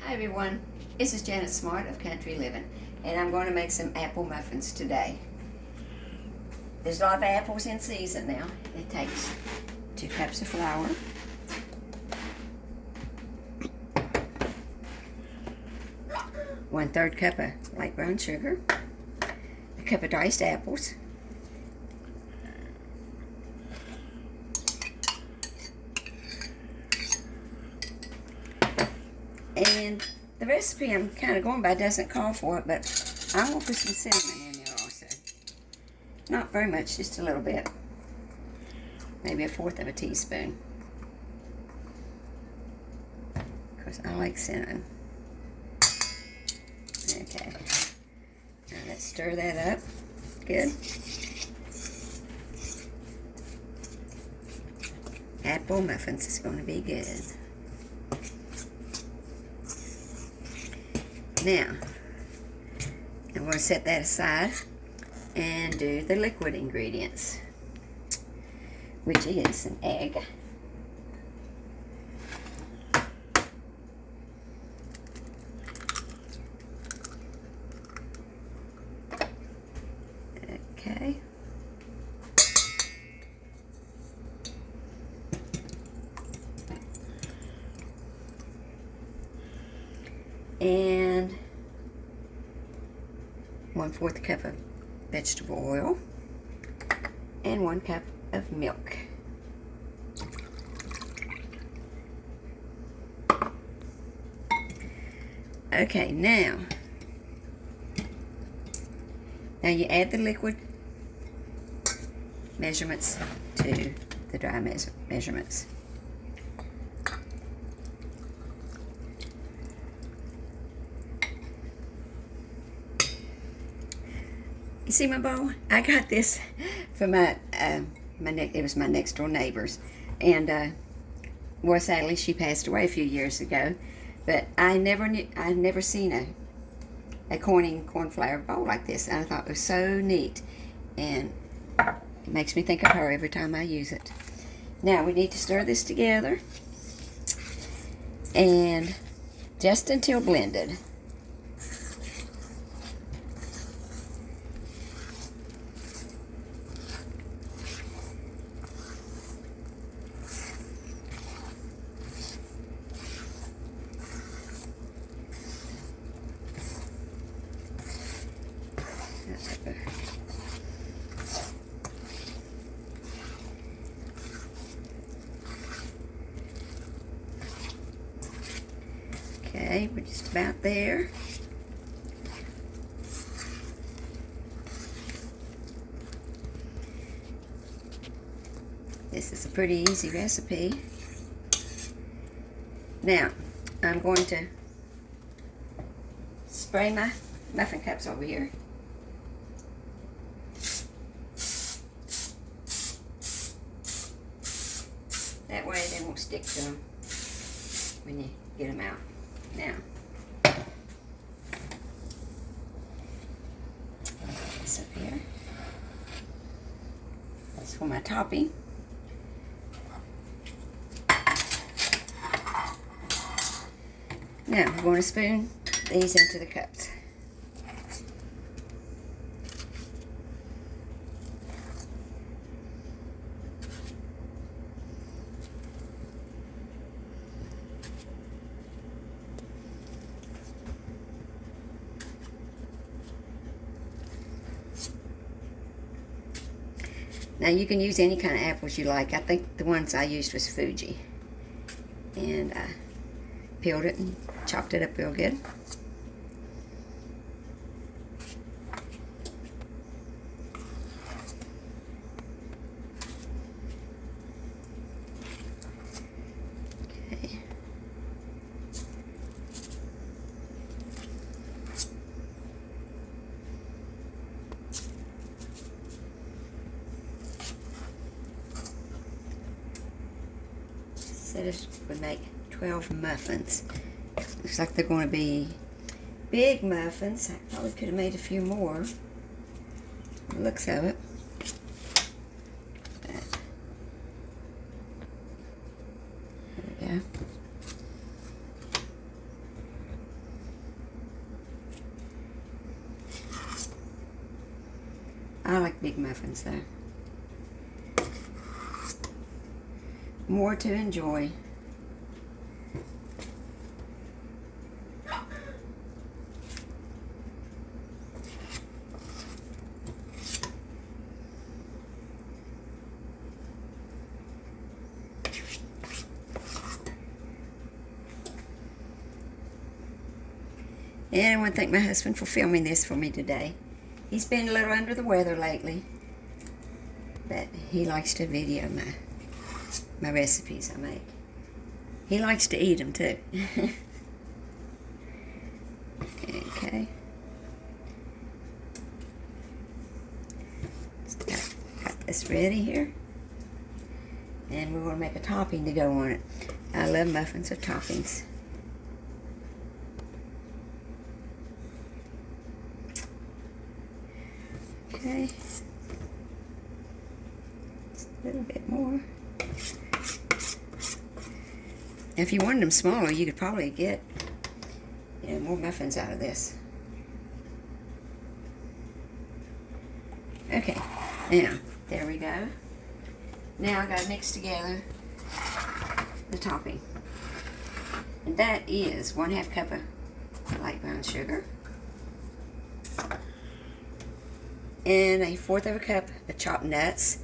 Hi everyone, this is Janet Smart of Country Living, and I'm going to make some apple muffins today. There's a lot of apples in season now. It takes 2 cups of flour, 1/3 cup of light brown sugar, a cup of diced apples, and the recipe I'm kind of going by doesn't call for it, but I'm going to put some cinnamon in there also. Not very much, just a little bit. Maybe 1/4 of a teaspoon. Because I like cinnamon. Okay. Now let's stir that up. Good. Apple muffins is going to be good. Now, I'm going to set that aside and do the liquid ingredients, which is an egg, okay, and 1/4 cup of vegetable oil and 1 cup of milk. Okay, now you add the liquid measurements to the dry measurements. You see my bowl? I got this from it was my next door neighbor's, and well, sadly she passed away a few years ago. But I'd never seen a corn flour bowl like this, and I thought it was so neat, and it makes me think of her every time I use it. Now we need to stir this together, and just until blended. Okay, we're just about there. This is a pretty easy recipe. Now, I'm going to spray my muffin cups over here. That way they won't stick to them when you get them out. Now, put this up here. That's for my topping. Now, we're going to spoon these into the cups. Now you can use any kind of apples you like. I think the ones I used was Fuji. And I peeled it and chopped it up real good. Okay. This would make 12 muffins. Looks like they're going to be big muffins. I probably could have made a few more. The looks of it. But there we go. I like big muffins though. More to enjoy. And I want to thank my husband for filming this for me today. He's been a little under the weather lately, but he likes to video my recipes I make. He likes to eat them too. Okay. Got this ready here. And we're going to make a topping to go on it. I love muffins with toppings. Okay. Just a little bit more. Now, if you wanted them smaller, you could probably get, more muffins out of this. Okay, now, there we go. Now I gotta mix together the topping. And that is 1/2 cup of light brown sugar. And 1/4 cup of chopped nuts.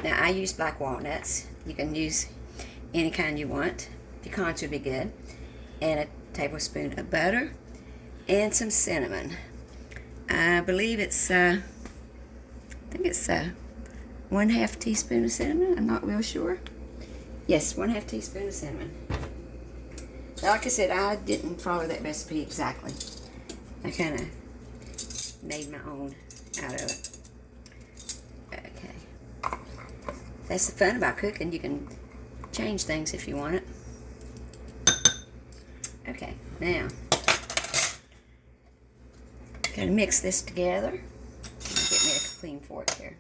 Now I use black walnuts. You can use any kind you want. Pecans would be good. And a tablespoon of butter and some cinnamon. I believe it's I think it's 1/2 teaspoon of cinnamon. I'm not real sure. Yes, 1/2 teaspoon of cinnamon. Now, like I said, I didn't follow that recipe exactly. I kind of made my own out of it. Okay. That's the fun about cooking. You can change things if you want it. Okay, now gotta mix this together. Get me a clean fork here.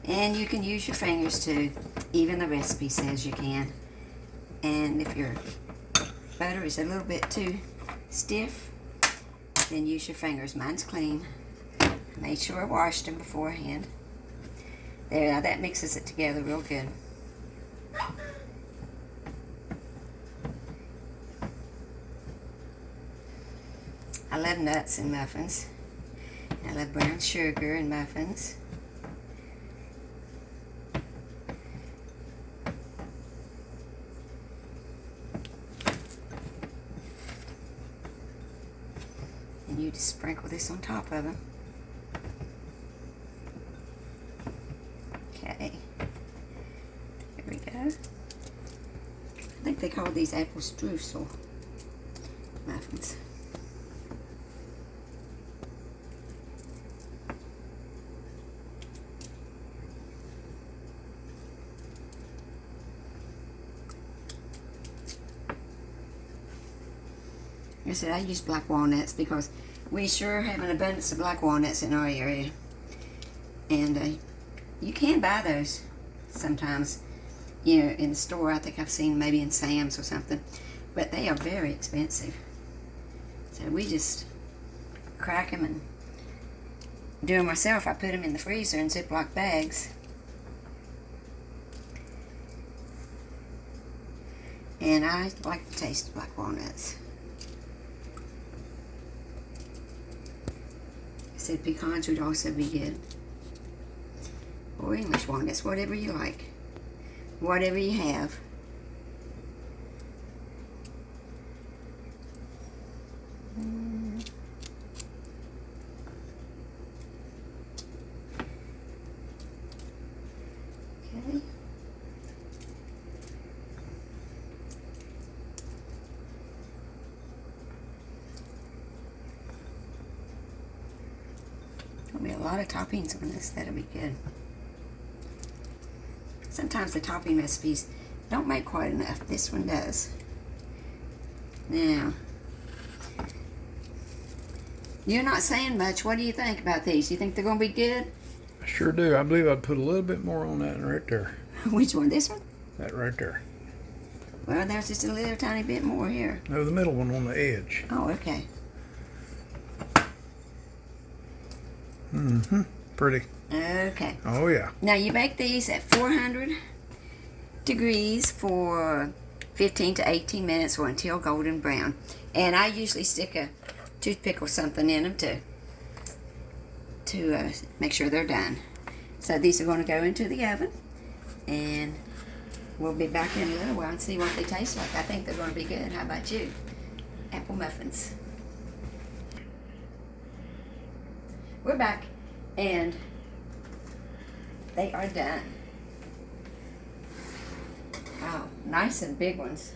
And you can use your fingers too. Even the recipe says you can. And if your butter is a little bit too stiff, then use your fingers. Mine's clean. I made sure I washed them beforehand. There, now that mixes it together real good. I love nuts in muffins. I love brown sugar in muffins. And you just sprinkle this on top of them. Okay. Here we go. I think they call these apple streusel muffins. Like I said, I use black walnuts because we sure have an abundance of black walnuts in our area. And you can buy those sometimes, in the store. I think I've seen maybe in Sam's or something. But they are very expensive. So we just crack them and do them ourselves. I put them in the freezer in Ziploc bags. And I like the taste of black walnuts. I said pecans would also be good. Or English walnuts, whatever you like. Whatever you have. Okay. lot of toppings on this. That'll be good. Sometimes the topping recipes don't make quite enough. This one does. Now, you're not saying much. What do you think about these? You think they're going to be good? I sure do. I believe I'd put a little bit more on that one right there. Which one? This one? That right there. Well, there's just a little tiny bit more here. No, the middle one on the edge. Oh, okay. Mm-hmm. Pretty. Okay. Oh, yeah. Now, you bake these at 400 degrees for 15 to 18 minutes or until golden brown. And I usually stick a toothpick or something in them to make sure they're done. So these are going to go into the oven, and we'll be back in a little while and see what they taste like. I think they're going to be good. How about you? Apple muffins. We're back, and they are done. Oh, nice and big ones.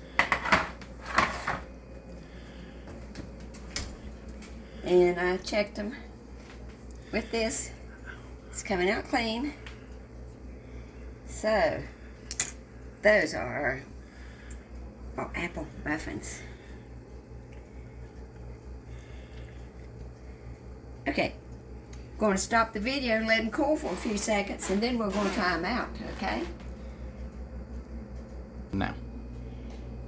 And I checked them with this. It's coming out clean. So, those are apple muffins. Okay, going to stop the video and let them cool for a few seconds, and then we're going to try them out, okay? Now.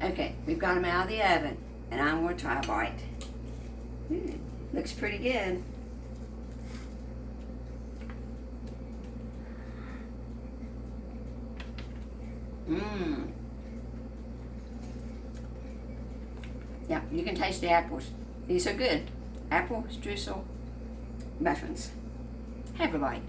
Okay, we've got them out of the oven, and I'm going to try a bite. Looks pretty good. Mmm. Yeah, you can taste the apples. These are good. Apple streusel muffins. Have a bite.